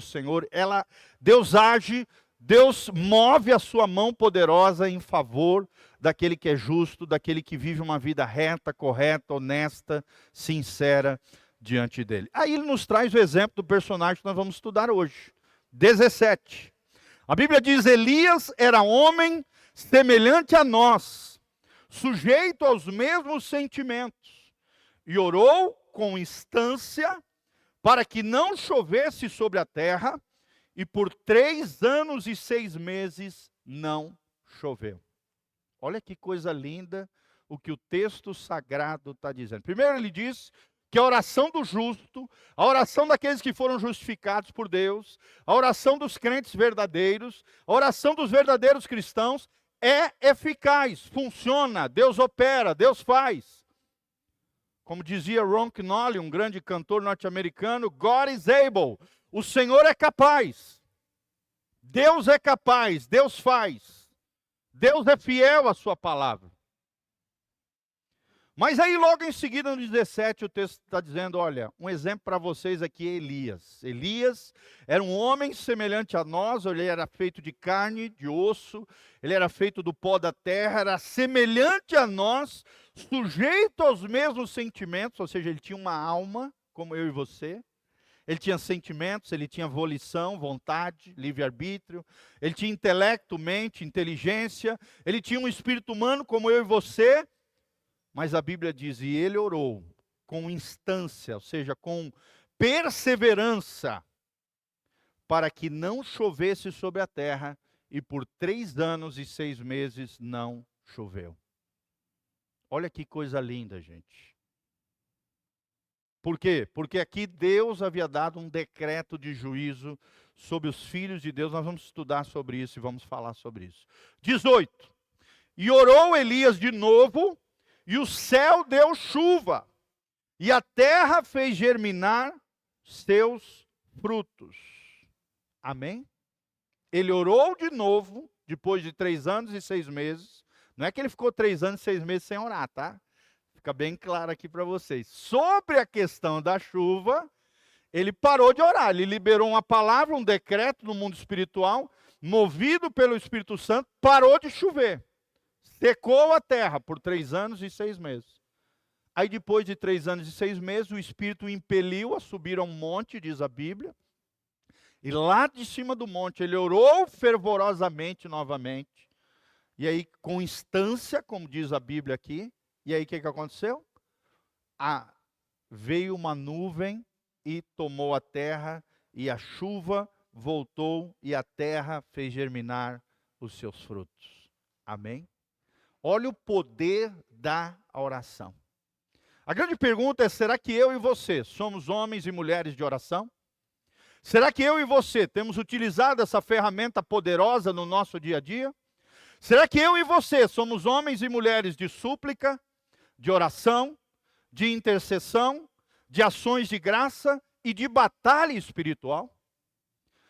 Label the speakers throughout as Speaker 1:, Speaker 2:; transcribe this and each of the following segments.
Speaker 1: Senhor, Deus age, Deus move a sua mão poderosa em favor daquele que é justo, daquele que vive uma vida reta, correta, honesta, sincera diante dele. Aí ele nos traz o exemplo do personagem que nós vamos estudar hoje. 17. A Bíblia diz: Elias era homem semelhante a nós, sujeito aos mesmos sentimentos, e orou com instância para que não chovesse sobre a terra, e por 3 anos e 6 meses não choveu. Olha que coisa linda o que o texto sagrado está dizendo. Primeiro ele diz que a oração do justo, a oração daqueles que foram justificados por Deus, a oração dos crentes verdadeiros, a oração dos verdadeiros cristãos é eficaz, funciona, Deus opera, Deus faz. Como dizia Ron Kenoly, um grande cantor norte-americano, God is able. O Senhor é capaz. Deus é capaz, Deus faz. Deus é fiel à sua palavra. Mas aí logo em seguida no 17 o texto está dizendo, olha, um exemplo para vocês aqui é Elias. Elias era um homem semelhante a nós, ele era feito de carne, de osso, ele era feito do pó da terra, era semelhante a nós, sujeito aos mesmos sentimentos, ou seja, ele tinha uma alma, como eu e você. Ele tinha sentimentos, ele tinha volição, vontade, livre-arbítrio, ele tinha intelecto, mente, inteligência, ele tinha um espírito humano como eu e você. Mas a Bíblia diz, e ele orou com instância, ou seja, com perseverança, para que não chovesse sobre a terra, e por 3 anos e 6 meses não choveu. Olha que coisa linda, gente. Por quê? Porque aqui Deus havia dado um decreto de juízo sobre os filhos de Deus. Nós vamos estudar sobre isso e vamos falar sobre isso. 18. E orou Elias de novo, e o céu deu chuva, e a terra fez germinar seus frutos. Amém? Ele orou de novo, depois de 3 anos e 6 meses. Não é que ele ficou 3 anos e 6 meses sem orar, tá? Fica bem claro aqui para vocês. Sobre a questão da chuva, ele parou de orar. Ele liberou uma palavra, um decreto no mundo espiritual, movido pelo Espírito Santo, parou de chover. Secou a terra por 3 anos e 6 meses. Aí depois de 3 anos e 6 meses, o Espírito o impeliu a subir a um monte, diz a Bíblia. E lá de cima do monte, ele orou fervorosamente novamente. E aí, com instância, como diz a Bíblia aqui. E aí, o que aconteceu? Veio uma nuvem e tomou a terra, e a chuva voltou, e a terra fez germinar os seus frutos. Amém? Olha o poder da oração. A grande pergunta é, será que eu e você somos homens e mulheres de oração? Será que eu e você temos utilizado essa ferramenta poderosa no nosso dia a dia? Será que eu e você somos homens e mulheres de súplica, de oração, de intercessão, de ações de graça e de batalha espiritual?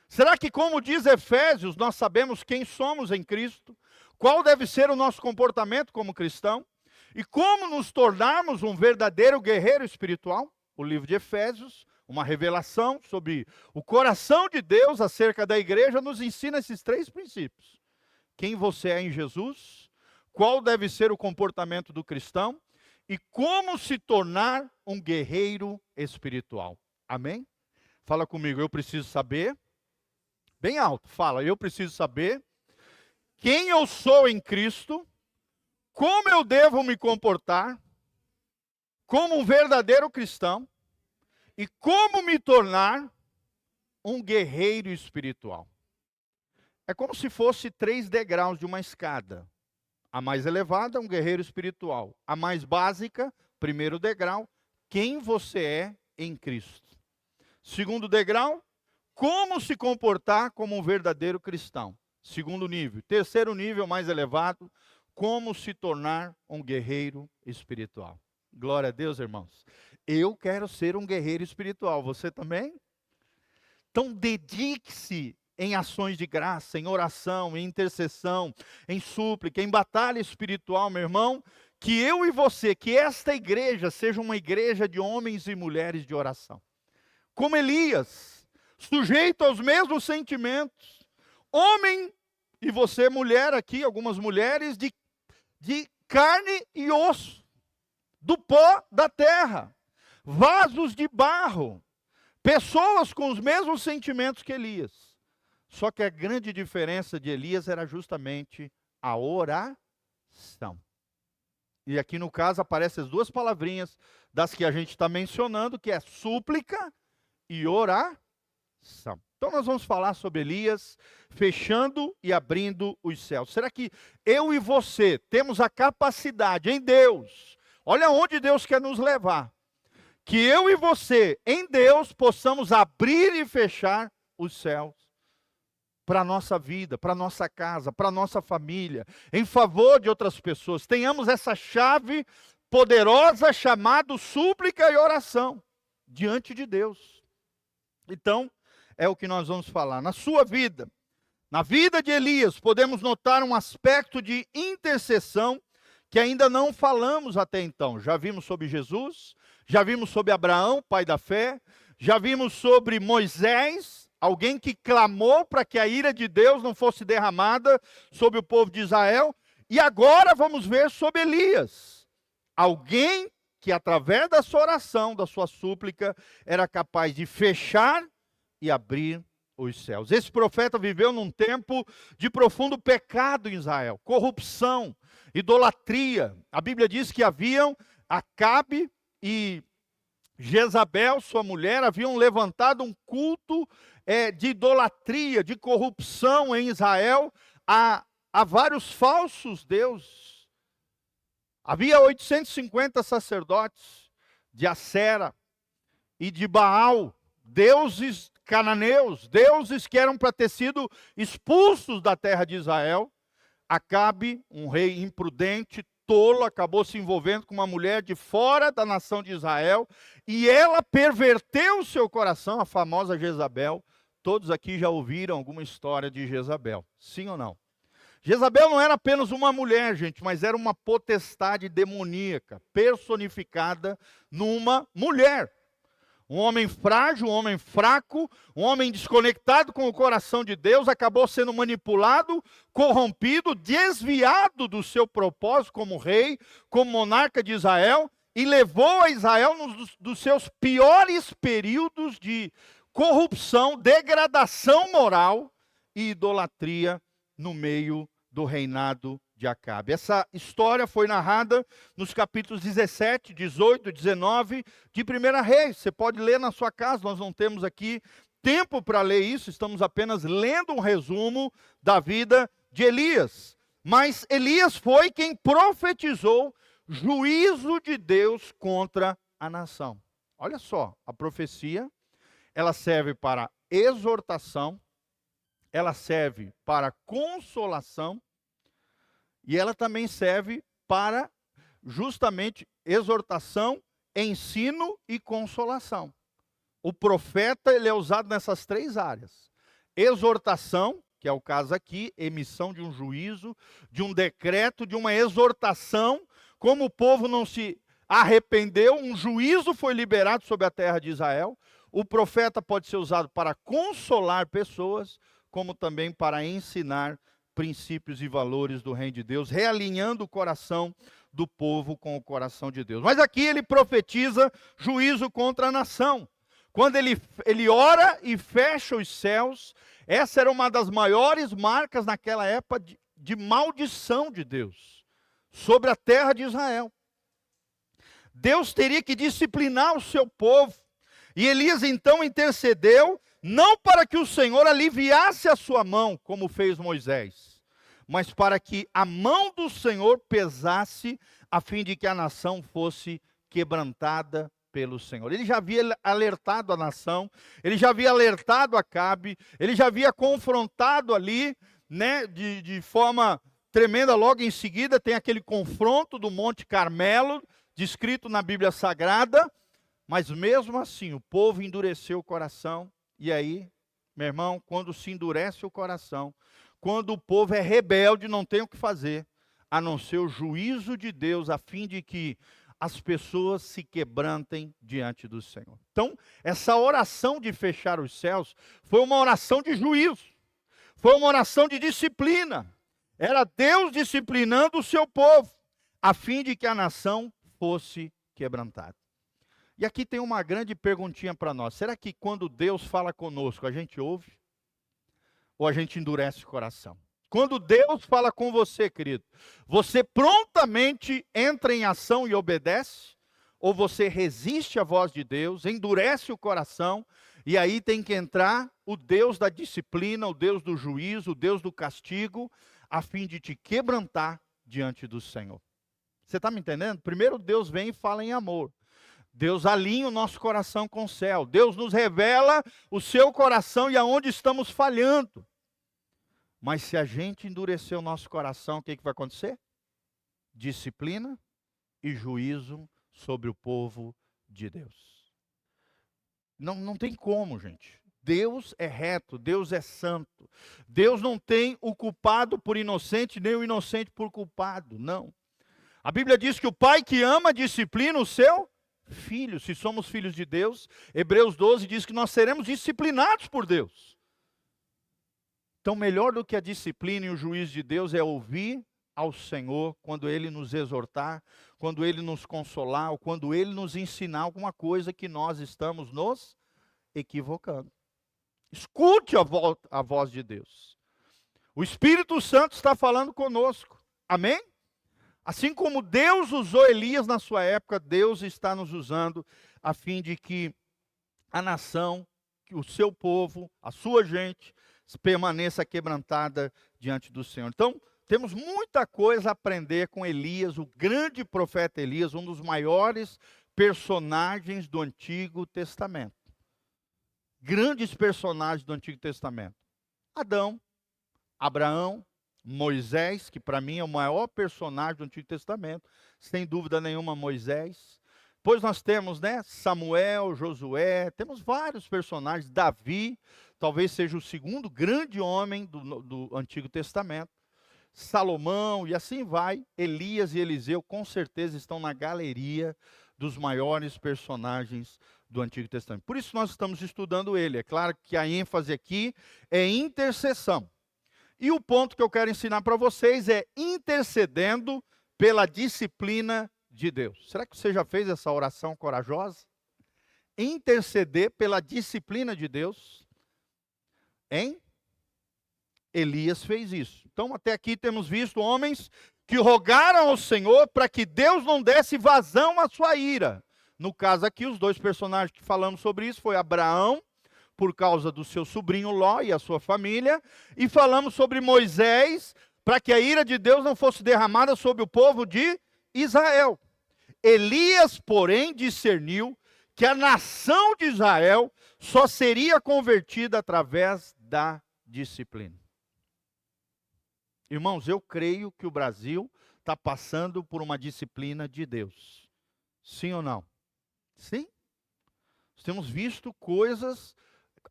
Speaker 1: Será que, como diz Efésios, nós sabemos quem somos em Cristo? Qual deve ser o nosso comportamento como cristão? E como nos tornarmos um verdadeiro guerreiro espiritual? O livro de Efésios, uma revelação sobre o coração de Deus acerca da igreja, nos ensina esses 3 princípios. Quem você é em Jesus, qual deve ser o comportamento do cristão e como se tornar um guerreiro espiritual. Amém? Fala comigo, eu preciso saber, bem alto, fala, eu preciso saber quem eu sou em Cristo, como eu devo me comportar como um verdadeiro cristão e como me tornar um guerreiro espiritual. É como se fosse 3 degraus de uma escada. A mais elevada, um guerreiro espiritual. A mais básica, primeiro degrau, quem você é em Cristo. Segundo degrau, como se comportar como um verdadeiro cristão. Segundo nível. Terceiro nível, mais elevado, como se tornar um guerreiro espiritual. Glória a Deus, irmãos. Eu quero ser um guerreiro espiritual. Você também? Então, dedique-se em ações de graça, em oração, em intercessão, em súplica, em batalha espiritual, meu irmão. Que eu e você, que esta igreja seja uma igreja de homens e mulheres de oração. Como Elias, sujeito aos mesmos sentimentos. Homem, e você mulher aqui, algumas mulheres, de carne e osso, do pó da terra, vasos de barro, pessoas com os mesmos sentimentos que Elias. Só que a grande diferença de Elias era justamente a oração. E aqui no caso aparecem as duas palavrinhas das que a gente está mencionando, que é súplica e oração. Então nós vamos falar sobre Elias fechando e abrindo os céus. Será que eu e você temos a capacidade em Deus, olha onde Deus quer nos levar, que eu e você em Deus possamos abrir e fechar os céus para a nossa vida, para a nossa casa, para a nossa família, em favor de outras pessoas. Tenhamos essa chave poderosa chamada súplica e oração diante de Deus. Então, é o que nós vamos falar. Na sua vida, na vida de Elias, podemos notar um aspecto de intercessão que ainda não falamos até então. Já vimos sobre Jesus, já vimos sobre Abraão, pai da fé, já vimos sobre Moisés, alguém que clamou para que a ira de Deus não fosse derramada sobre o povo de Israel. E agora vamos ver sobre Elias, alguém que através da sua oração, da sua súplica, era capaz de fechar e abrir os céus. Esse profeta viveu num tempo de profundo pecado em Israel, corrupção, idolatria. A Bíblia diz que haviam Acabe e Jezabel, sua mulher, haviam levantado um culto de idolatria, de corrupção em Israel, a vários falsos deuses. Havia 850 sacerdotes de Acera e de Baal, deuses cananeus, deuses que eram para ter sido expulsos da terra de Israel. Acabe, um rei imprudente, tolo, acabou se envolvendo com uma mulher de fora da nação de Israel, e ela perverteu o seu coração, a famosa Jezabel. Todos aqui já ouviram alguma história de Jezabel, sim ou não? Jezabel não era apenas uma mulher, gente, mas era uma potestade demoníaca, personificada numa mulher. Um homem frágil, um homem fraco, um homem desconectado com o coração de Deus, acabou sendo manipulado, corrompido, desviado do seu propósito como rei, como monarca de Israel, e levou a Israel dos seus piores períodos de corrupção, degradação moral e idolatria no meio do reinado de Acabe. Essa história foi narrada nos capítulos 17, 18, 19 de 1 Reis. Você pode ler na sua casa, nós não temos aqui tempo para ler isso, estamos apenas lendo um resumo da vida de Elias. Mas Elias foi quem profetizou juízo de Deus contra a nação. Olha só, a profecia, ela serve para exortação, ela serve para consolação, e ela também serve para justamente exortação, ensino e consolação. O profeta, ele é usado nessas três áreas. Exortação, que é o caso aqui, emissão de um juízo, de um decreto, de uma exortação. Como o povo não se arrependeu, um juízo foi liberado sobre a terra de Israel. O profeta pode ser usado para consolar pessoas, como também para ensinar princípios e valores do reino de Deus, realinhando o coração do povo com o coração de Deus. Mas aqui ele profetiza juízo contra a nação. Quando ele ora e fecha os céus, essa era uma das maiores marcas naquela época de maldição de Deus sobre a terra de Israel. Deus teria que disciplinar o seu povo. E Elias então intercedeu, não para que o Senhor aliviasse a sua mão, como fez Moisés, mas para que a mão do Senhor pesasse, a fim de que a nação fosse quebrantada pelo Senhor. Ele já havia alertado a nação, ele já havia alertado Acabe, ele já havia confrontado ali, né, de forma tremenda. Logo em seguida tem aquele confronto do Monte Carmelo, descrito na Bíblia Sagrada, mas mesmo assim o povo endureceu o coração. E aí, meu irmão, quando se endurece o coração, quando o povo é rebelde, não tem o que fazer, a não ser o juízo de Deus, a fim de que as pessoas se quebrantem diante do Senhor. Então, essa oração de fechar os céus foi uma oração de juízo, foi uma oração de disciplina. Era Deus disciplinando o seu povo, a fim de que a nação fosse quebrantada. E aqui tem uma grande perguntinha para nós. Será que quando Deus fala conosco, a gente ouve? Ou a gente endurece o coração? Quando Deus fala com você, querido, você prontamente entra em ação e obedece? Ou você resiste à voz de Deus, endurece o coração, e aí tem que entrar o Deus da disciplina, o Deus do juízo, o Deus do castigo, a fim de te quebrantar diante do Senhor. Você está me entendendo? Primeiro Deus vem e fala em amor. Deus alinha o nosso coração com o céu. Deus nos revela o seu coração e aonde estamos falhando. Mas se a gente endurecer o nosso coração, o que vai acontecer? Disciplina e juízo sobre o povo de Deus. Não tem como, gente. Deus é reto, Deus é santo. Deus não tem o culpado por inocente, nem o inocente por culpado, não. A Bíblia diz que o pai que ama disciplina o seu filho. Se somos filhos de Deus, Hebreus 12 diz que nós seremos disciplinados por Deus. Então, melhor do que a disciplina e o juízo de Deus é ouvir ao Senhor quando Ele nos exortar, quando Ele nos consolar, ou quando Ele nos ensinar alguma coisa que nós estamos nos equivocando. Escute a voz de Deus. O Espírito Santo está falando conosco. Amém? Assim como Deus usou Elias na sua época, Deus está nos usando a fim de que a nação, que o seu povo, a sua gente, permaneça quebrantada diante do Senhor. Então, temos muita coisa a aprender com Elias, o grande profeta Elias, um dos maiores personagens do Antigo Testamento. Grandes personagens do Antigo Testamento. Adão, Abraão, Moisés, que para mim é o maior personagem do Antigo Testamento, sem dúvida nenhuma Moisés. Depois nós temos, Samuel, Josué, temos vários personagens, Davi, talvez seja o segundo grande homem do Antigo Testamento, Salomão e assim vai, Elias e Eliseu com certeza estão na galeria dos maiores personagens do Antigo Testamento. Por isso nós estamos estudando ele, é claro que a ênfase aqui é intercessão. E o ponto que eu quero ensinar para vocês é intercedendo pela disciplina de Deus. Será que você já fez essa oração corajosa? Interceder pela disciplina de Deus? Hein? Elias fez isso. Então até aqui temos visto homens que rogaram ao Senhor para que Deus não desse vazão à sua ira. No caso aqui, os dois personagens que falamos sobre isso foi Abraão, por causa do seu sobrinho Ló e a sua família, e falamos sobre Moisés, para que a ira de Deus não fosse derramada sobre o povo de Israel. Elias, porém, discerniu que a nação de Israel só seria convertida através da disciplina. Irmãos, eu creio que o Brasil está passando por uma disciplina de Deus. Sim ou não? Sim. Nós temos visto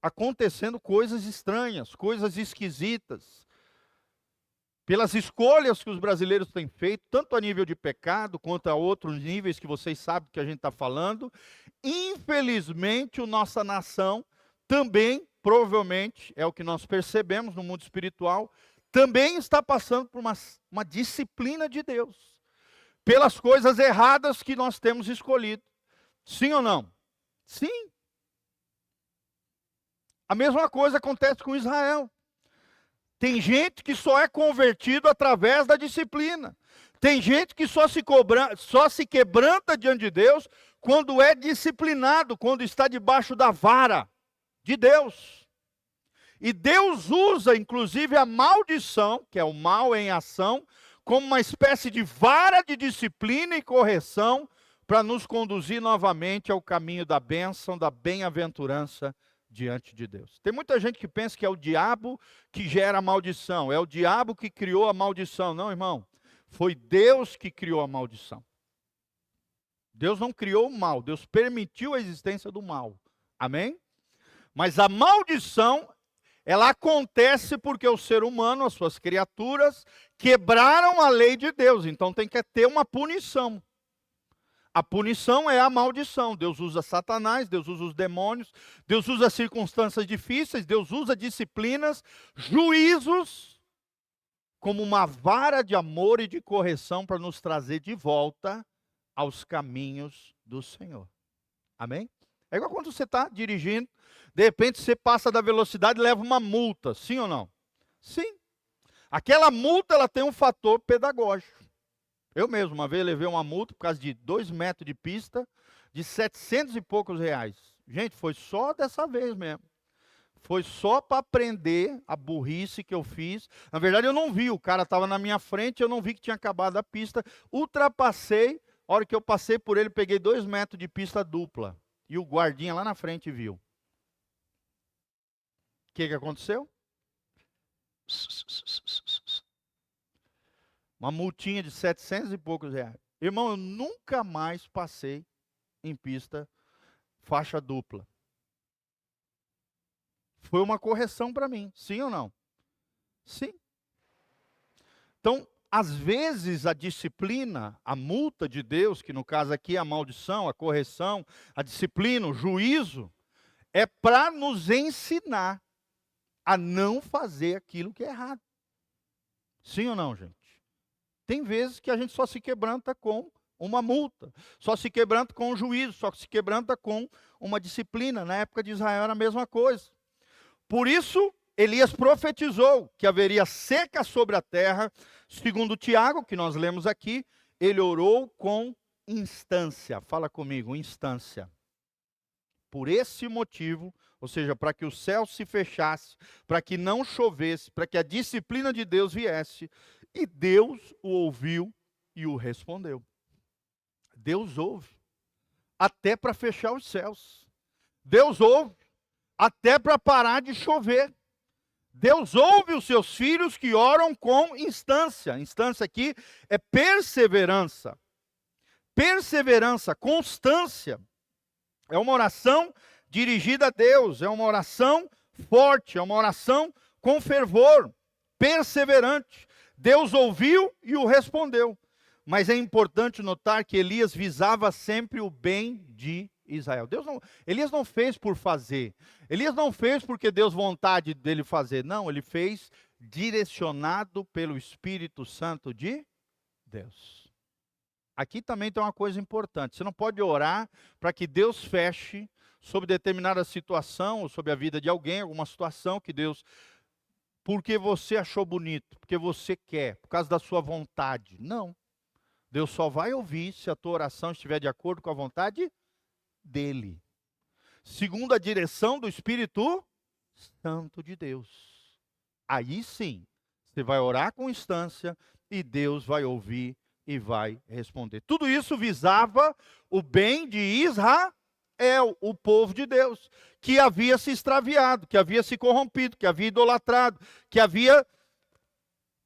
Speaker 1: acontecendo coisas estranhas, coisas esquisitas. Pelas escolhas que os brasileiros têm feito, tanto a nível de pecado, quanto a outros níveis que vocês sabem que a gente está falando, infelizmente, a nossa nação também, provavelmente, é o que nós percebemos no mundo espiritual, também está passando por uma disciplina de Deus, pelas coisas erradas que nós temos escolhido. Sim ou não? Sim. A mesma coisa acontece com Israel. Tem gente que só é convertido através da disciplina. Tem gente que só se quebranta diante de Deus quando é disciplinado, quando está debaixo da vara de Deus. E Deus usa, inclusive, a maldição, que é o mal em ação, como uma espécie de vara de disciplina e correção para nos conduzir novamente ao caminho da bênção, da bem-aventurança diante de Deus. Tem muita gente que pensa que é o diabo que gera a maldição, é o diabo que criou a maldição. Não, irmão, foi Deus que criou a maldição. Deus não criou o mal, Deus permitiu a existência do mal. Amém? Mas a maldição, ela acontece porque o ser humano, as suas criaturas, quebraram a lei de Deus. Então tem que ter uma punição. a punição é a maldição. Deus usa Satanás, Deus usa os demônios, Deus usa circunstâncias difíceis, Deus usa disciplinas, juízos, como uma vara de amor e de correção para nos trazer de volta aos caminhos do Senhor. Amém? É igual quando você está dirigindo, de repente você passa da velocidade e leva uma multa, sim ou não? Sim. Aquela multa, ela tem um fator pedagógico. Eu mesmo, uma vez levei uma multa por causa de 2 metros de pista, de 700 e poucos reais. Gente, foi só dessa vez mesmo. Foi só para aprender a burrice que eu fiz. Na verdade, eu não vi, o cara estava na minha frente, eu não vi que tinha acabado a pista. Ultrapassei, a hora que eu passei por ele, peguei 2 metros de pista dupla. E o guardinha lá na frente viu. O que aconteceu? Uma multinha de 700 e poucos reais. Irmão, eu nunca mais passei em pista faixa dupla. Foi uma correção para mim, sim ou não? Sim. Então, às vezes a disciplina, a multa de Deus, que no caso aqui é a maldição, a correção, a disciplina, o juízo, é para nos ensinar a não fazer aquilo que é errado. Sim ou não, gente? Tem vezes que a gente só se quebranta com uma multa, só se quebranta com um juízo, só se quebranta com uma disciplina. Na época de Israel era a mesma coisa. Por isso, Elias profetizou que haveria seca sobre a terra. Segundo Tiago, que nós lemos aqui, ele orou com instância. Fala comigo, instância. Por esse motivo, ou seja, para que o céu se fechasse, para que não chovesse, para que a disciplina de Deus viesse, e Deus o ouviu e o respondeu. Deus ouve, até para fechar os céus. Deus ouve, até para parar de chover. Deus ouve os seus filhos que oram com instância. Instância aqui é perseverança. Perseverança, constância. É uma oração dirigida a Deus, é uma oração forte, é uma oração com fervor, perseverante. Deus ouviu e o respondeu. Mas é importante notar que Elias visava sempre o bem de Israel. Elias não fez por fazer. Elias não fez porque Deus vontade dele fazer. Não, ele fez direcionado pelo Espírito Santo de Deus. Aqui também tem uma coisa importante. Você não pode orar para que Deus feche sobre determinada situação, ou sobre a vida de alguém, alguma situação que Deus... Porque você achou bonito, porque você quer, por causa da sua vontade. Não. Deus só vai ouvir se a tua oração estiver de acordo com a vontade dele. Segundo a direção do Espírito Santo de Deus. Aí sim, você vai orar com instância e Deus vai ouvir e vai responder. Tudo isso visava o bem de Israel, o povo de Deus, que havia se extraviado, que havia se corrompido, que havia idolatrado, que havia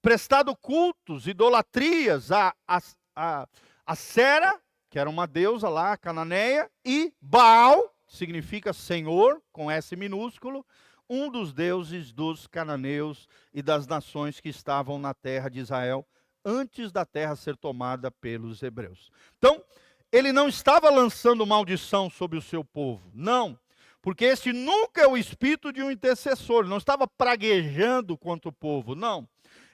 Speaker 1: prestado cultos, idolatrias a Sera, que era uma deusa lá, cananeia, e Baal, que significa Senhor, com S minúsculo, um dos deuses dos cananeus e das nações que estavam na terra de Israel, antes da terra ser tomada pelos hebreus. Então, ele não estava lançando maldição sobre o seu povo, não, porque esse nunca é o espírito de um intercessor, ele não estava praguejando contra o povo, não.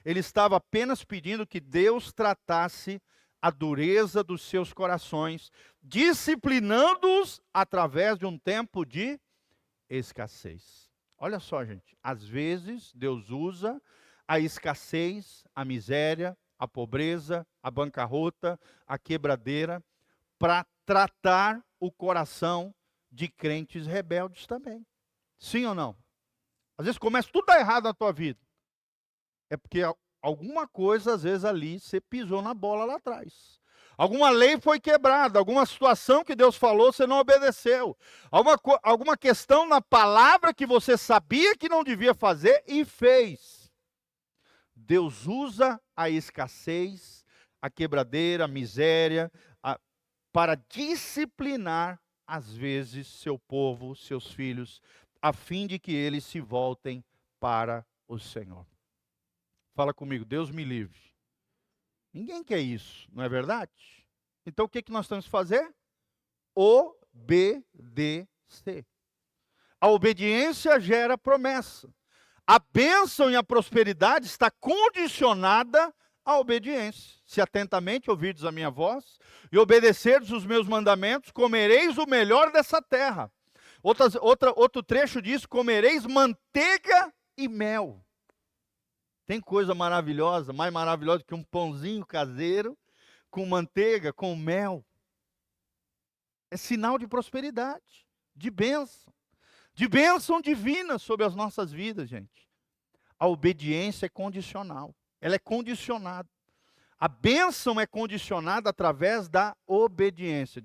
Speaker 1: Ele estava apenas pedindo que Deus tratasse a dureza dos seus corações, disciplinando-os através de um tempo de escassez. Olha só, gente, às vezes Deus usa a escassez, a miséria, a pobreza, a bancarrota, a quebradeira, para tratar o coração de crentes rebeldes também. Sim ou não? Às vezes começa tudo a dar errado na tua vida. É porque alguma coisa, às vezes, ali, você pisou na bola lá atrás. Alguma lei foi quebrada, alguma situação que Deus falou, você não obedeceu. Alguma questão na palavra que você sabia que não devia fazer e fez. Deus usa a escassez, a quebradeira, a miséria, para disciplinar, às vezes, seu povo, seus filhos, a fim de que eles se voltem para o Senhor. Fala comigo, Deus me livre. Ninguém quer isso, não é verdade? Então o que nós temos que fazer? Obedecer. A obediência gera promessa. A bênção e a prosperidade está condicionada à obediência. Se atentamente ouvirdes a minha voz e obedecerdes os meus mandamentos, comereis o melhor dessa terra. Outro trecho diz, comereis manteiga e mel. Tem coisa maravilhosa, mais maravilhosa que um pãozinho caseiro, com manteiga, com mel. É sinal de prosperidade, de bênção divina sobre as nossas vidas, gente. A obediência é condicional, ela é condicionada. A bênção é condicionada através da obediência,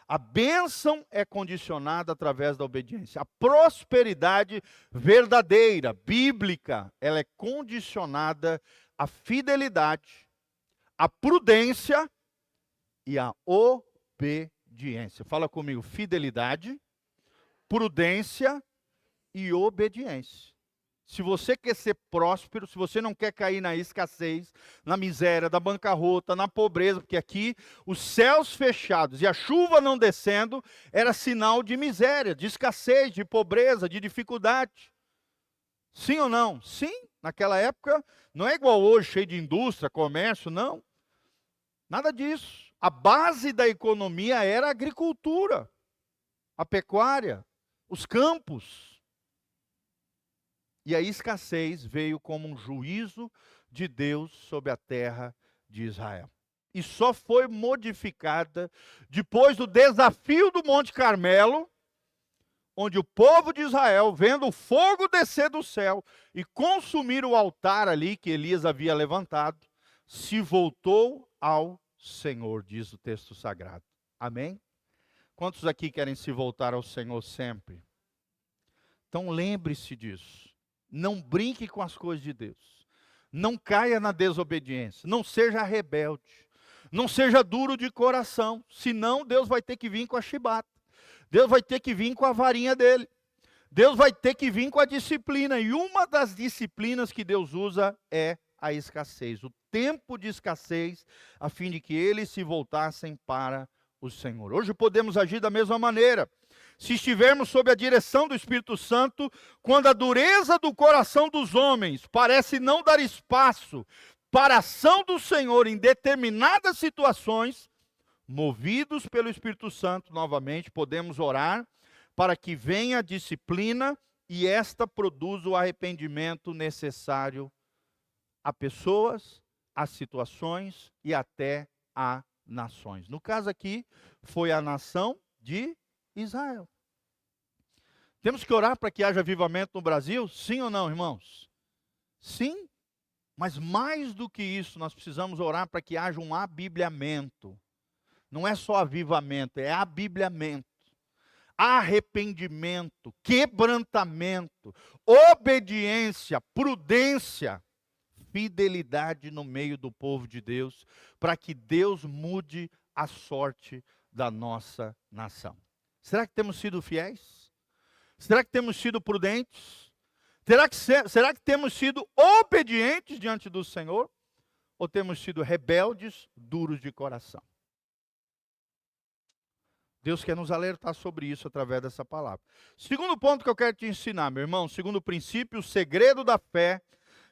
Speaker 1: A bênção é condicionada através da obediência. A prosperidade verdadeira, bíblica, ela é condicionada à fidelidade, à prudência e à obediência. Fala comigo, fidelidade, prudência e obediência. Se você quer ser próspero, se você não quer cair na escassez, na miséria, da bancarrota, na pobreza, porque aqui os céus fechados e a chuva não descendo era sinal de miséria, de escassez, de pobreza, de dificuldade. Sim ou não? Sim, naquela época não é igual hoje, cheio de indústria, comércio, não. Nada disso. A base da economia era a agricultura, a pecuária, os campos. E a escassez veio como um juízo de Deus sobre a terra de Israel. E só foi modificada depois do desafio do Monte Carmelo, onde o povo de Israel, vendo o fogo descer do céu e consumir o altar ali que Elias havia levantado, se voltou ao Senhor, diz o texto sagrado. Amém? Quantos aqui querem se voltar ao Senhor sempre? Então lembre-se disso. Não brinque com as coisas de Deus. Não caia na desobediência. Não seja rebelde. Não seja duro de coração. Senão Deus vai ter que vir com a chibata. Deus vai ter que vir com a varinha dele. Deus vai ter que vir com a disciplina. E uma das disciplinas que Deus usa é a escassez. O tempo de escassez, a fim de que eles se voltassem para o Senhor. Hoje podemos agir da mesma maneira. Se estivermos sob a direção do Espírito Santo, quando a dureza do coração dos homens parece não dar espaço para a ação do Senhor em determinadas situações, movidos pelo Espírito Santo, novamente, podemos orar para que venha a disciplina e esta produza o arrependimento necessário a pessoas, a situações e até a nações. No caso aqui, foi a nação de Israel. Temos que orar para que haja avivamento no Brasil? Sim ou não, irmãos? Sim, mas mais do que isso, nós precisamos orar para que haja um abibliamento. Não é só avivamento, é abibliamento. Arrependimento, quebrantamento, obediência, prudência, fidelidade no meio do povo de Deus, para que Deus mude a sorte da nossa nação. Será que temos sido fiéis? Será que temos sido prudentes? Será que temos sido obedientes diante do Senhor? Ou temos sido rebeldes, duros de coração? Deus quer nos alertar sobre isso através dessa palavra. Segundo ponto que eu quero te ensinar, meu irmão, segundo princípio, o segredo da fé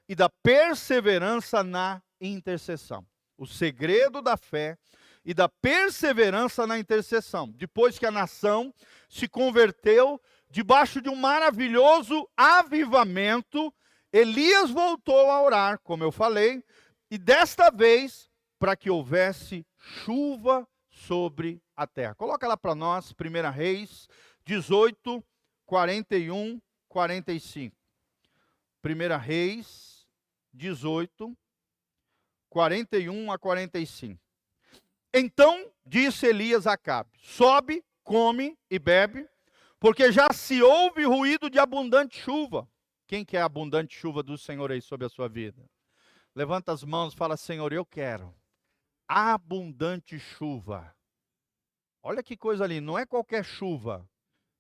Speaker 1: e da perseverança na intercessão. O segredo da fé e da perseverança na intercessão. Depois que a nação se converteu, debaixo de um maravilhoso avivamento, Elias voltou a orar, como eu falei, e desta vez para que houvesse chuva sobre a terra. Coloca lá para nós, 1 Reis 18, 41, 45. 1 Reis 18, 41 a 45. Então disse Elias a Acabe: sobe, come e bebe, porque já se ouve ruído de abundante chuva. Quem quer a abundante chuva do Senhor aí sobre a sua vida? Levanta as mãos e fala: Senhor, eu quero abundante chuva. Olha que coisa ali, não é qualquer chuva,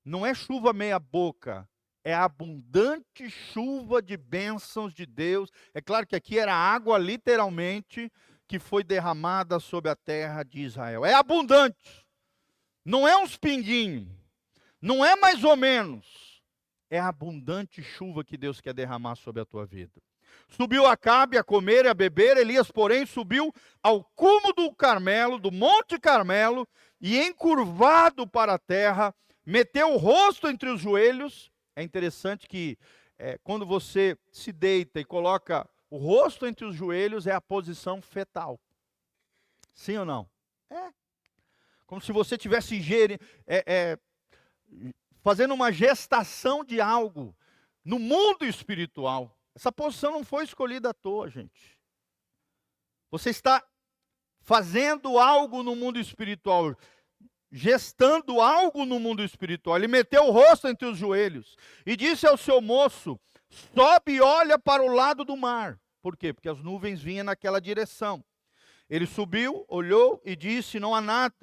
Speaker 1: não é chuva meia boca, é abundante chuva de bênçãos de Deus. É claro que aqui era água literalmente que foi derramada sobre a terra de Israel. É abundante. Não é uns pinguinhos. Não é mais ou menos. É a abundante chuva que Deus quer derramar sobre a tua vida. Subiu Acabe a comer e a beber, Elias, porém, subiu ao cume do Carmelo, do Monte Carmelo, e encurvado para a terra, meteu o rosto entre os joelhos. É interessante que quando você se deita e coloca o rosto entre os joelhos, é a posição fetal. Sim ou não? É. Como se você estivesse fazendo uma gestação de algo no mundo espiritual. Essa posição não foi escolhida à toa, gente. Você está fazendo algo no mundo espiritual, gestando algo no mundo espiritual. Ele meteu o rosto entre os joelhos e disse ao seu moço: sobe e olha para o lado do mar. Por quê? Porque as nuvens vinham naquela direção. Ele subiu, olhou e disse: não há nada.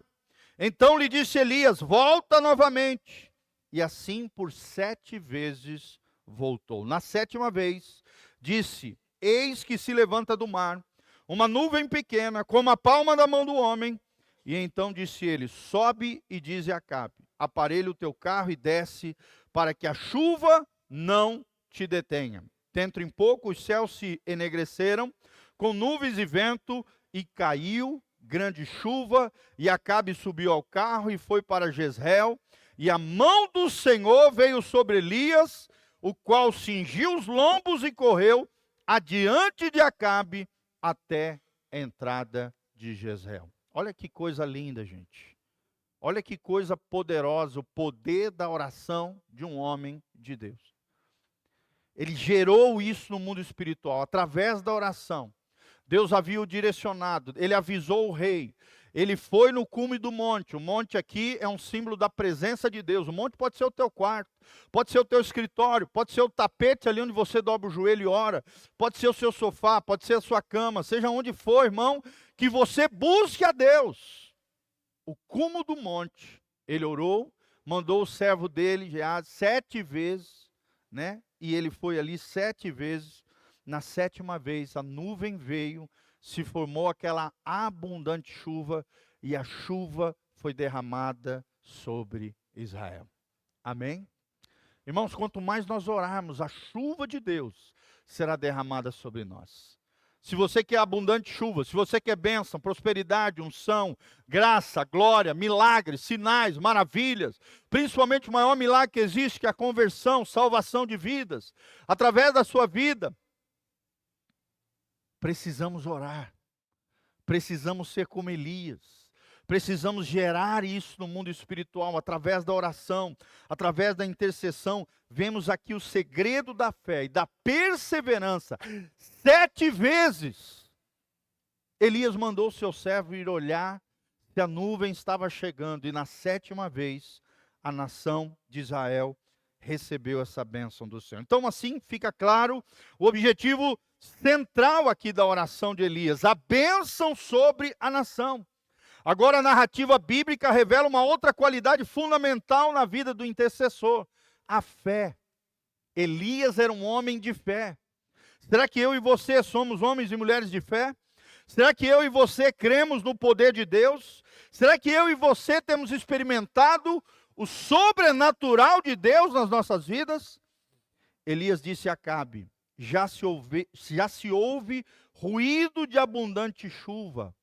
Speaker 1: Então lhe disse Elias: volta novamente. E assim por 7 vezes voltou. Na 7ª vez, disse: eis que se levanta do mar uma nuvem pequena, como a palma da mão do homem. E então disse ele: sobe e dize a Acabe: aparelha o teu carro e desce, para que a chuva não te detenha. Dentro em pouco os céus se enegreceram, com nuvens e vento, e caiu grande chuva, e Acabe subiu ao carro e foi para Jezreel, e a mão do Senhor veio sobre Elias, o qual cingiu os lombos e correu adiante de Acabe até a entrada de Jezreel. Olha que coisa linda, gente. Olha que coisa poderosa, o poder da oração de um homem de Deus. Ele gerou isso no mundo espiritual, através da oração. Deus havia o direcionado, ele avisou o rei. Ele foi no cume do monte. O monte aqui é um símbolo da presença de Deus. O monte pode ser o teu quarto, pode ser o teu escritório, pode ser o tapete ali onde você dobra o joelho e ora, pode ser o seu sofá, pode ser a sua cama, seja onde for, irmão, que você busque a Deus. O cume do monte, ele orou, mandou o servo dele, Geazi, 7 vezes, né? E ele foi ali 7 vezes. Na 7ª vez, a nuvem veio, se formou aquela abundante chuva, e a chuva foi derramada sobre Israel. Amém? Irmãos, quanto mais nós orarmos, a chuva de Deus será derramada sobre nós. Se você quer abundante chuva, se você quer bênção, prosperidade, unção, graça, glória, milagres, sinais, maravilhas, principalmente o maior milagre que existe, que é a conversão, salvação de vidas, através da sua vida, precisamos orar, precisamos ser como Elias, precisamos gerar isso no mundo espiritual, através da oração, através da intercessão. Vemos aqui o segredo da fé e da perseverança. 7 vezes, Elias mandou o seu servo ir olhar se a nuvem estava chegando, e na 7ª vez, a nação de Israel recebeu essa bênção do Senhor. Então, assim, fica claro o objetivo central aqui da oração de Elias, a bênção sobre a nação. Agora a narrativa bíblica revela uma outra qualidade fundamental na vida do intercessor, a fé. Elias era um homem de fé. Será que eu e você somos homens e mulheres de fé? Será que eu e você cremos no poder de Deus? Será que eu e você temos experimentado o sobrenatural de Deus nas nossas vidas? Elias disse a Acabe: já se ouve ruído de abundante chuva.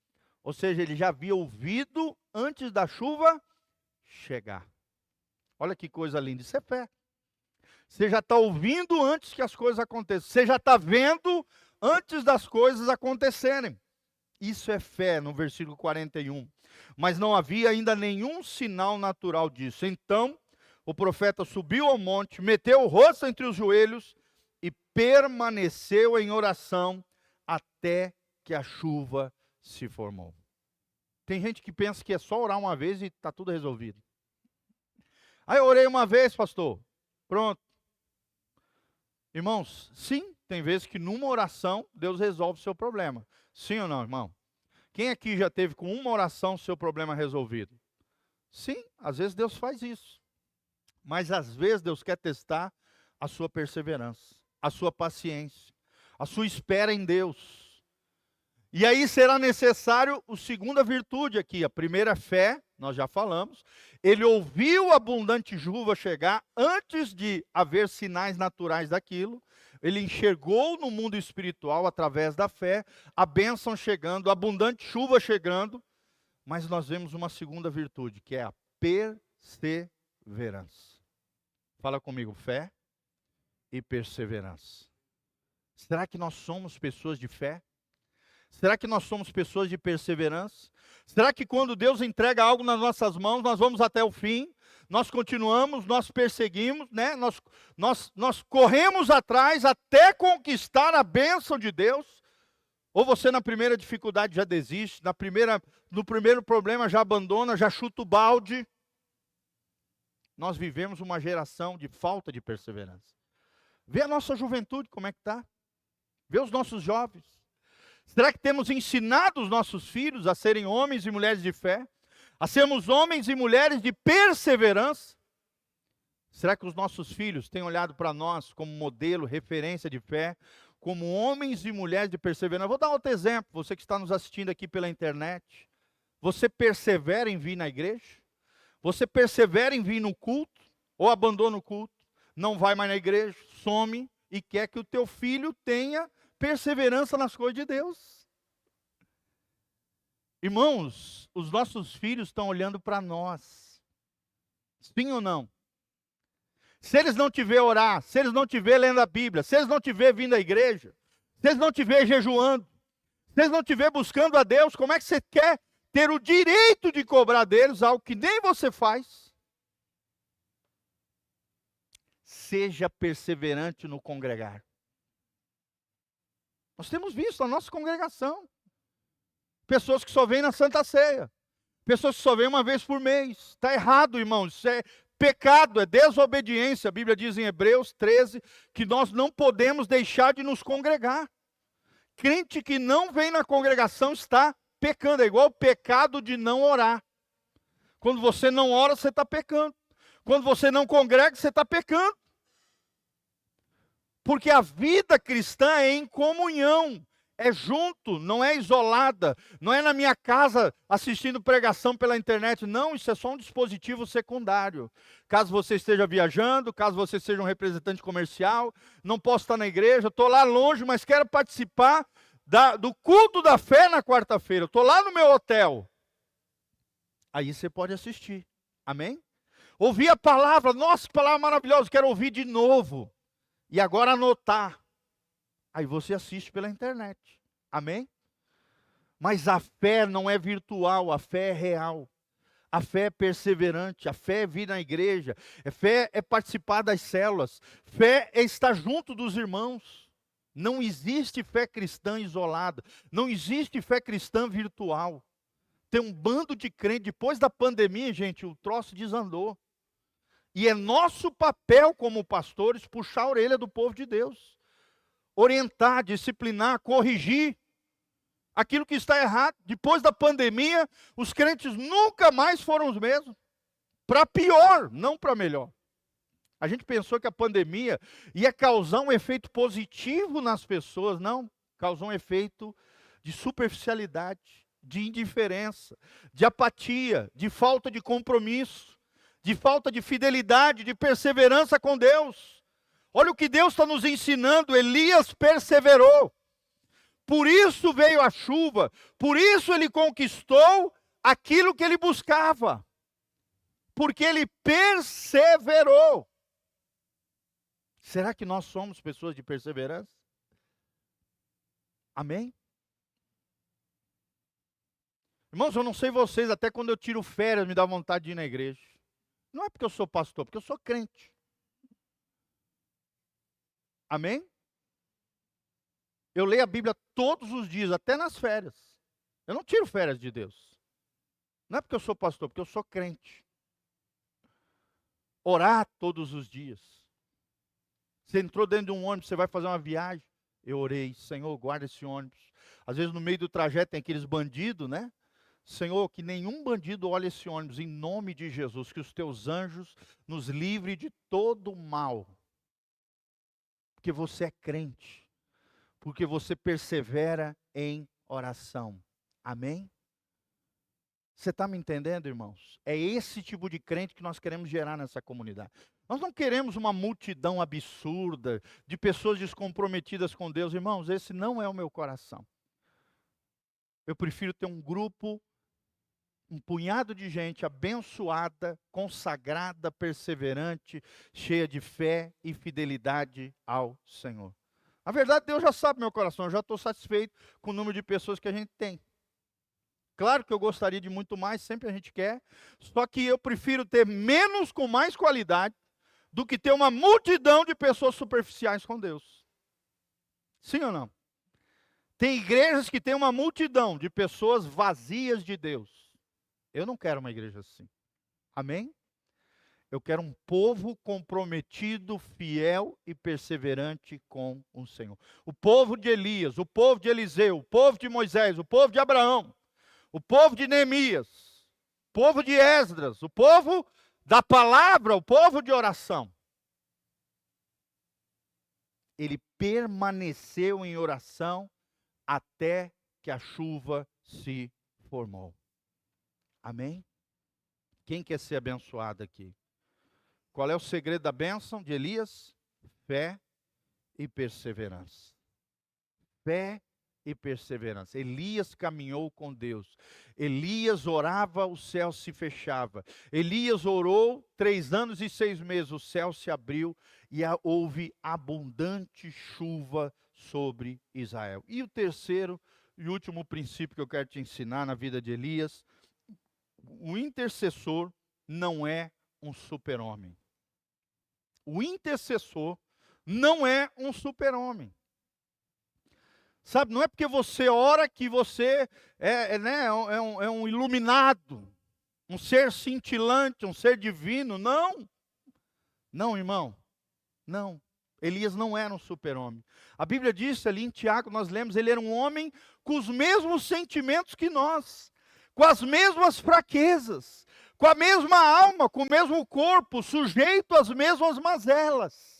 Speaker 1: Ou seja, ele já havia ouvido antes da chuva chegar. Olha que coisa linda, isso é fé. Você já está ouvindo antes que as coisas aconteçam. Você já está vendo antes das coisas acontecerem. Isso é fé, no versículo 41. Mas não havia ainda nenhum sinal natural disso. Então, o profeta subiu ao monte, meteu o rosto entre os joelhos e permaneceu em oração até que a chuva se formou. Tem gente que pensa que é só orar uma vez e está tudo resolvido. Aí eu orei uma vez, pastor. Pronto. Irmãos, sim, tem vezes que numa oração Deus resolve o seu problema. Sim ou não, irmão? Quem aqui já teve com uma oração seu problema resolvido? Sim, às vezes Deus faz isso. Mas às vezes Deus quer testar a sua perseverança, a sua paciência, a sua espera em Deus. E aí será necessário a segunda virtude aqui. A primeira fé, nós já falamos. Ele ouviu a abundante chuva chegar antes de haver sinais naturais daquilo. Ele enxergou no mundo espiritual, através da fé, a bênção chegando, a abundante chuva chegando. Mas nós vemos uma segunda virtude, que é a perseverança. Fala comigo, fé e perseverança. Será que nós somos pessoas de fé? Será que nós somos pessoas de perseverança? Será que quando Deus entrega algo nas nossas mãos, nós vamos até o fim? Nós continuamos, nós perseguimos, né? Nós corremos atrás até conquistar a bênção de Deus? Ou você na primeira dificuldade já desiste, no primeiro problema já abandona, já chuta o balde? Nós vivemos uma geração de falta de perseverança. Vê a nossa juventude como é que está. Vê os nossos jovens. Será que temos ensinado os nossos filhos a serem homens e mulheres de fé? A sermos homens e mulheres de perseverança? Será que os nossos filhos têm olhado para nós como modelo, referência de fé, como homens e mulheres de perseverança? Vou dar outro exemplo, você que está nos assistindo aqui pela internet. Você persevera em vir na igreja? Você persevera em vir no culto? Ou abandona o culto? Não vai mais na igreja, some e quer que o teu filho tenha perseverança nas coisas de Deus. Irmãos, os nossos filhos estão olhando para nós. Sim ou não? Se eles não te ver orar, se eles não te ver lendo a Bíblia, se eles não te ver vindo à igreja, se eles não te ver jejuando, se eles não te ver buscando a Deus, como é que você quer ter o direito de cobrar deles algo que nem você faz? Seja perseverante no congregar. Nós temos visto na nossa congregação pessoas que só vêm na Santa Ceia, pessoas que só vêm uma vez por mês. Está errado, irmãos, isso é pecado, é desobediência. A Bíblia diz em Hebreus 13 que nós não podemos deixar de nos congregar. Crente que não vem na congregação está pecando, é igual o pecado de não orar. Quando você não ora, você está pecando. Quando você não congrega, você está pecando. Porque a vida cristã é em comunhão, é junto, não é isolada, não é na minha casa assistindo pregação pela internet, não, isso é só um dispositivo secundário. Caso você esteja viajando, caso você seja um representante comercial, não posso estar na igreja, estou lá longe, mas quero participar do culto da fé na quarta-feira, estou lá no meu hotel. Aí você pode assistir, amém? Ouvir a palavra, nossa, que palavra maravilhosa, quero ouvir de novo. E agora anotar. Aí você assiste pela internet. Amém? Mas a fé não é virtual, a fé é real. A fé é perseverante, a fé é vir na igreja, a fé é participar das células, fé é estar junto dos irmãos. Não existe fé cristã isolada, não existe fé cristã virtual. Tem um bando de crentes, depois da pandemia, gente, o troço desandou. E é nosso papel como pastores puxar a orelha do povo de Deus. Orientar, disciplinar, corrigir aquilo que está errado. Depois da pandemia, os crentes nunca mais foram os mesmos. Para pior, não para melhor. A gente pensou que a pandemia ia causar um efeito positivo nas pessoas. Não, causou um efeito de superficialidade, de indiferença, de apatia, de falta de compromisso, de falta de fidelidade, de perseverança com Deus. Olha o que Deus está nos ensinando. Elias perseverou. Por isso veio a chuva. Por isso ele conquistou aquilo que ele buscava. Porque ele perseverou. Será que nós somos pessoas de perseverança? Amém? Irmãos, eu não sei vocês, até quando eu tiro férias me dá vontade de ir na igreja. Não é porque eu sou pastor, porque eu sou crente. Amém? Eu leio a Bíblia todos os dias, até nas férias. Eu não tiro férias de Deus. Não é porque eu sou pastor, porque eu sou crente. Orar todos os dias. Você entrou dentro de um ônibus, você vai fazer uma viagem. Eu orei, Senhor, guarda esse ônibus. Às vezes no meio do trajeto tem aqueles bandidos, né? Senhor, que nenhum bandido olhe esse ônibus, em nome de Jesus, que os teus anjos nos livrem de todo mal. Porque você é crente, porque você persevera em oração. Amém? Você está me entendendo, irmãos? É esse tipo de crente que nós queremos gerar nessa comunidade. Nós não queremos uma multidão absurda de pessoas descomprometidas com Deus. Irmãos, esse não é o meu coração. Eu prefiro ter um grupo, um punhado de gente abençoada, consagrada, perseverante, cheia de fé e fidelidade ao Senhor. Na verdade, Deus já sabe meu coração, eu já estou satisfeito com o número de pessoas que a gente tem. Claro que eu gostaria de muito mais, sempre a gente quer, só que eu prefiro ter menos com mais qualidade do que ter uma multidão de pessoas superficiais com Deus. Sim ou não? Tem igrejas que têm uma multidão de pessoas vazias de Deus. Eu não quero uma igreja assim. Amém? Eu quero um povo comprometido, fiel e perseverante com o Senhor. O povo de Elias, o povo de Eliseu, o povo de Moisés, o povo de Abraão, o povo de Neemias, o povo de Esdras, o povo da palavra, o povo de oração. Ele permaneceu em oração até que a chuva se formou. Amém? Quem quer ser abençoado aqui? Qual é o segredo da bênção de Elias? Fé e perseverança. Fé e perseverança. Elias caminhou com Deus. Elias orava, o céu se fechava. Elias orou 3 anos e 6 meses, o céu se abriu e houve abundante chuva sobre Israel. E o terceiro e último princípio que eu quero te ensinar na vida de Elias: o intercessor não é um super-homem. O intercessor não é um super-homem. Sabe, não é porque você ora que você é um iluminado, um ser cintilante, um ser divino. Não. Não, irmão. Não. Elias não era um super-homem. A Bíblia diz ali em Tiago, nós lemos, ele era um homem com os mesmos sentimentos que nós, com as mesmas fraquezas, com a mesma alma, com o mesmo corpo, sujeito às mesmas mazelas.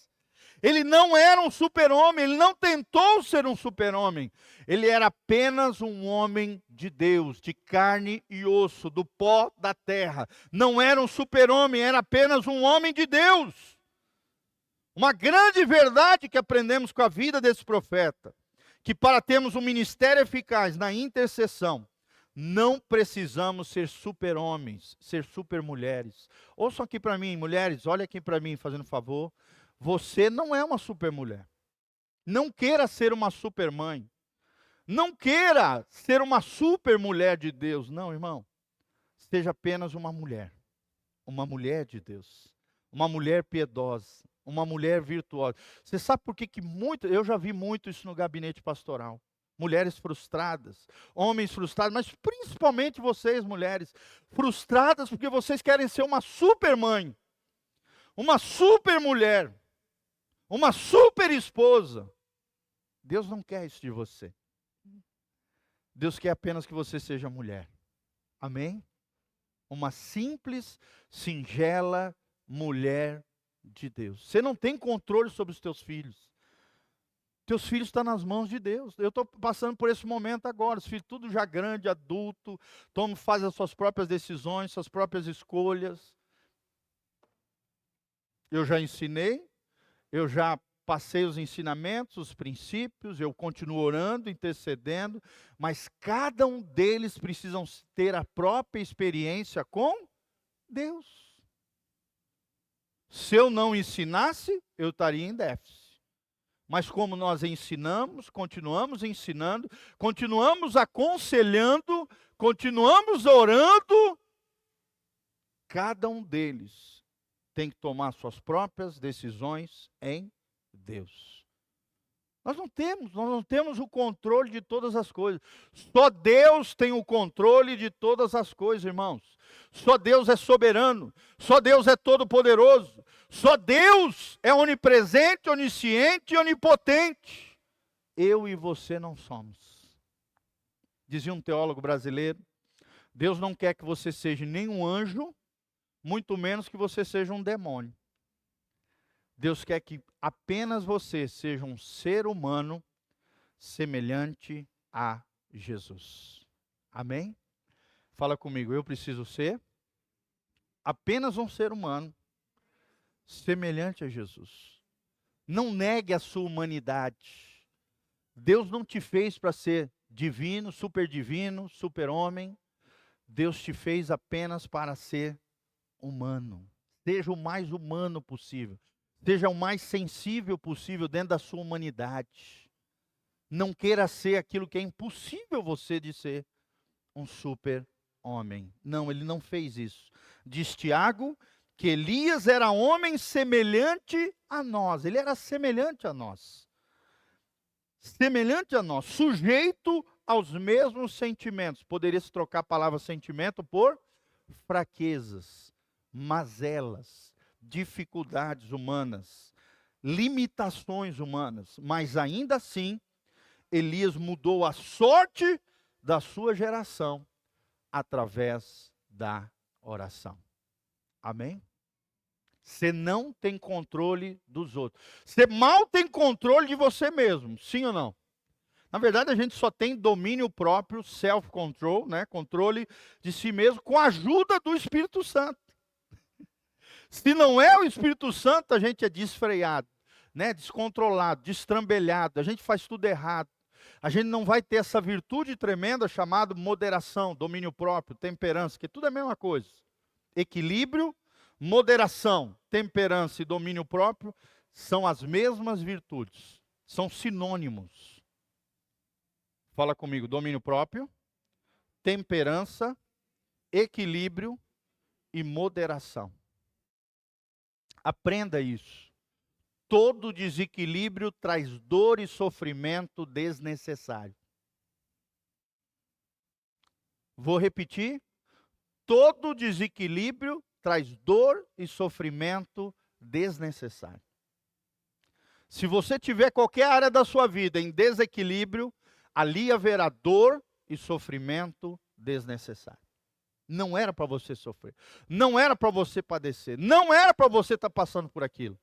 Speaker 1: Ele não era um super-homem, ele não tentou ser um super-homem. Ele era apenas um homem de Deus, de carne e osso, do pó da terra. Não era um super-homem, era apenas um homem de Deus. Uma grande verdade que aprendemos com a vida desse profeta, que para termos um ministério eficaz na intercessão, não precisamos ser super-homens, ser super-mulheres. Ouçam aqui para mim, mulheres, olha aqui para mim, fazendo favor. Você não é uma super-mulher. Não queira ser uma super-mãe. Não queira ser uma super-mulher de Deus. Não, irmão. Seja apenas uma mulher de Deus. Uma mulher piedosa. Uma mulher virtuosa. Você sabe por que eu já vi muito isso no gabinete pastoral. Mulheres frustradas, homens frustrados, mas principalmente vocês, mulheres, frustradas porque vocês querem ser uma super-mãe, uma super-mulher, uma super esposa. Deus não quer isso de você. Deus quer apenas que você seja mulher. Amém? Uma simples, singela mulher de Deus. Você não tem controle sobre os teus filhos. Teus filhos estão nas mãos de Deus. Eu estou passando por esse momento agora. Os filhos tudo já grande, adulto, faz as suas próprias decisões, suas próprias escolhas. Eu já ensinei, eu já passei os ensinamentos, os princípios, eu continuo orando, intercedendo, mas cada um deles precisam ter a própria experiência com Deus. Se eu não ensinasse, eu estaria em déficit. Mas como nós ensinamos, continuamos ensinando, continuamos aconselhando, continuamos orando, cada um deles tem que tomar suas próprias decisões em Deus. Nós não temos o controle de todas as coisas. Só Deus tem o controle de todas as coisas, irmãos. Só Deus é soberano. Só Deus é todo-poderoso. Só Deus é onipresente, onisciente e onipotente. Eu e você não somos. Dizia um teólogo brasileiro: Deus não quer que você seja nem um anjo, muito menos que você seja um demônio. Deus quer que apenas você seja um ser humano semelhante a Jesus. Amém? Fala comigo, eu preciso ser apenas um ser humano, semelhante a Jesus. Não negue a sua humanidade. Deus não te fez para ser divino, super-homem. Deus te fez apenas para ser humano. Seja o mais humano possível. Seja o mais sensível possível dentro da sua humanidade. Não queira ser aquilo que é impossível você de ser, um super-homem. Não, ele não fez isso. Diz Tiago que Elias era homem semelhante a nós. Ele era semelhante a nós. Semelhante a nós, sujeito aos mesmos sentimentos. Poderia-se trocar a palavra sentimento por fraquezas, mazelas, dificuldades humanas, limitações humanas. Mas ainda assim, Elias mudou a sorte da sua geração através da oração. Amém? Você não tem controle dos outros. Você mal tem controle de você mesmo, sim ou não? Na verdade, a gente só tem domínio próprio, self-control, né? Controle de si mesmo, com a ajuda do Espírito Santo. Se não é o Espírito Santo, a gente é desfreado, né? Descontrolado, destrambelhado, a gente faz tudo errado. A gente não vai ter essa virtude tremenda chamada moderação, domínio próprio, temperança, que tudo é a mesma coisa. Equilíbrio, moderação, temperança e domínio próprio são as mesmas virtudes, são sinônimos. Fala comigo, domínio próprio, temperança, equilíbrio e moderação. Aprenda isso. Todo desequilíbrio traz dor e sofrimento desnecessário. Vou repetir. Todo desequilíbrio traz dor e sofrimento desnecessário. Se você tiver qualquer área da sua vida em desequilíbrio, ali haverá dor e sofrimento desnecessário. Não era para você sofrer. Não era para você padecer. Não era para você estar passando por aquilo.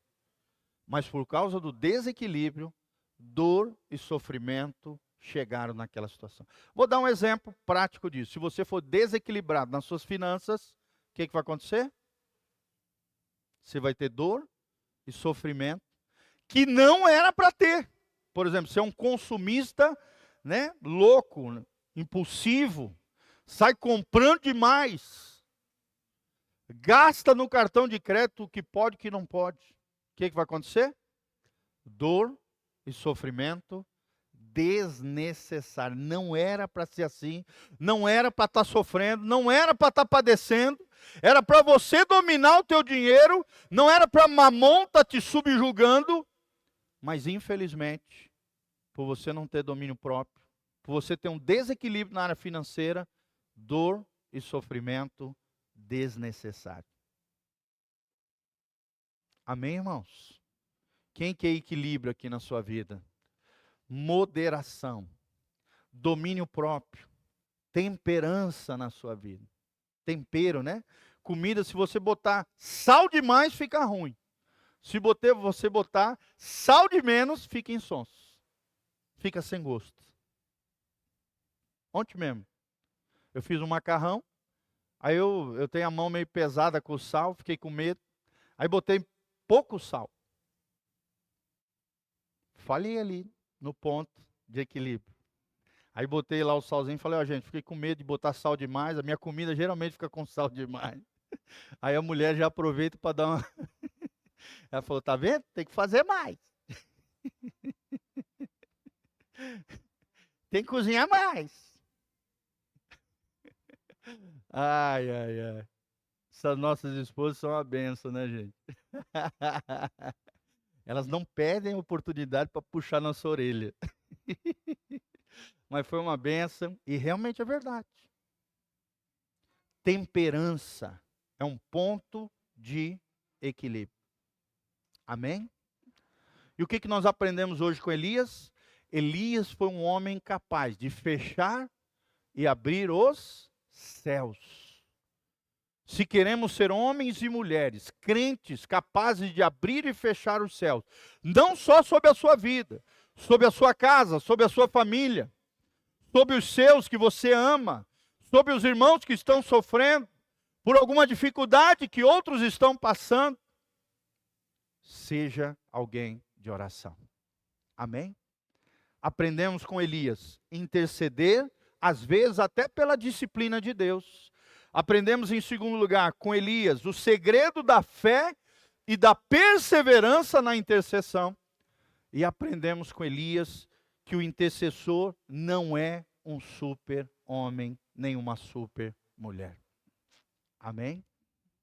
Speaker 1: Mas por causa do desequilíbrio, dor e sofrimento chegaram naquela situação. Vou dar um exemplo prático disso. Se você for desequilibrado nas suas finanças, o que vai acontecer? Você vai ter dor e sofrimento que não era para ter. Por exemplo, você é um consumista, né, louco, impulsivo, sai comprando demais, gasta no cartão de crédito o que pode e o que não pode. O que vai acontecer? Dor e sofrimento desnecessário. Não era para ser assim, não era para estar sofrendo, não era para estar padecendo, era para você dominar o teu dinheiro, não era para Mamon estar te subjugando, mas infelizmente, por você não ter domínio próprio, por você ter um desequilíbrio na área financeira, dor e sofrimento desnecessário. Amém, irmãos? Quem quer equilíbrio aqui na sua vida? Moderação, domínio próprio, temperança na sua vida. Tempero, né? Comida, se você botar sal demais, fica ruim. Se você botar sal de menos, fica insonso. Fica sem gosto. Ontem mesmo, eu fiz um macarrão, aí eu tenho a mão meio pesada com o sal, fiquei com medo, aí botei pouco sal. Falei ali no ponto de equilíbrio. Aí botei lá o salzinho e falei, ó, gente, fiquei com medo de botar sal demais, a minha comida geralmente fica com sal demais. Aí a mulher já aproveita para dar uma... Ela falou, tá vendo? Tem que fazer mais. Tem que cozinhar mais. Ai, ai, ai. Essas nossas esposas são uma benção, né, gente? Elas não perdem oportunidade para puxar nossa orelha. Mas foi uma benção e realmente é verdade. Temperança é um ponto de equilíbrio. Amém? E o que nós aprendemos hoje com Elias? Elias foi um homem capaz de fechar e abrir os céus. Se queremos ser homens e mulheres, crentes, capazes de abrir e fechar os céus, não só sobre a sua vida, sobre a sua casa, sobre a sua família, sobre os seus que você ama, sobre os irmãos que estão sofrendo, por alguma dificuldade que outros estão passando. Seja alguém de oração. Amém? Aprendemos com Elias, interceder, às vezes até pela disciplina de Deus. Aprendemos em segundo lugar, com Elias, o segredo da fé e da perseverança na intercessão. E aprendemos com Elias que o intercessor não é um super homem, nem uma super mulher. Amém?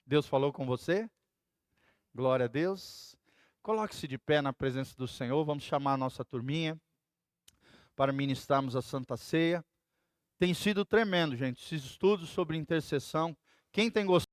Speaker 1: Deus falou com você? Glória a Deus. Coloque-se de pé na presença do Senhor. Vamos chamar a nossa turminha para ministrarmos a Santa Ceia. Tem sido tremendo, gente, esses estudos sobre intercessão. Quem tem gostado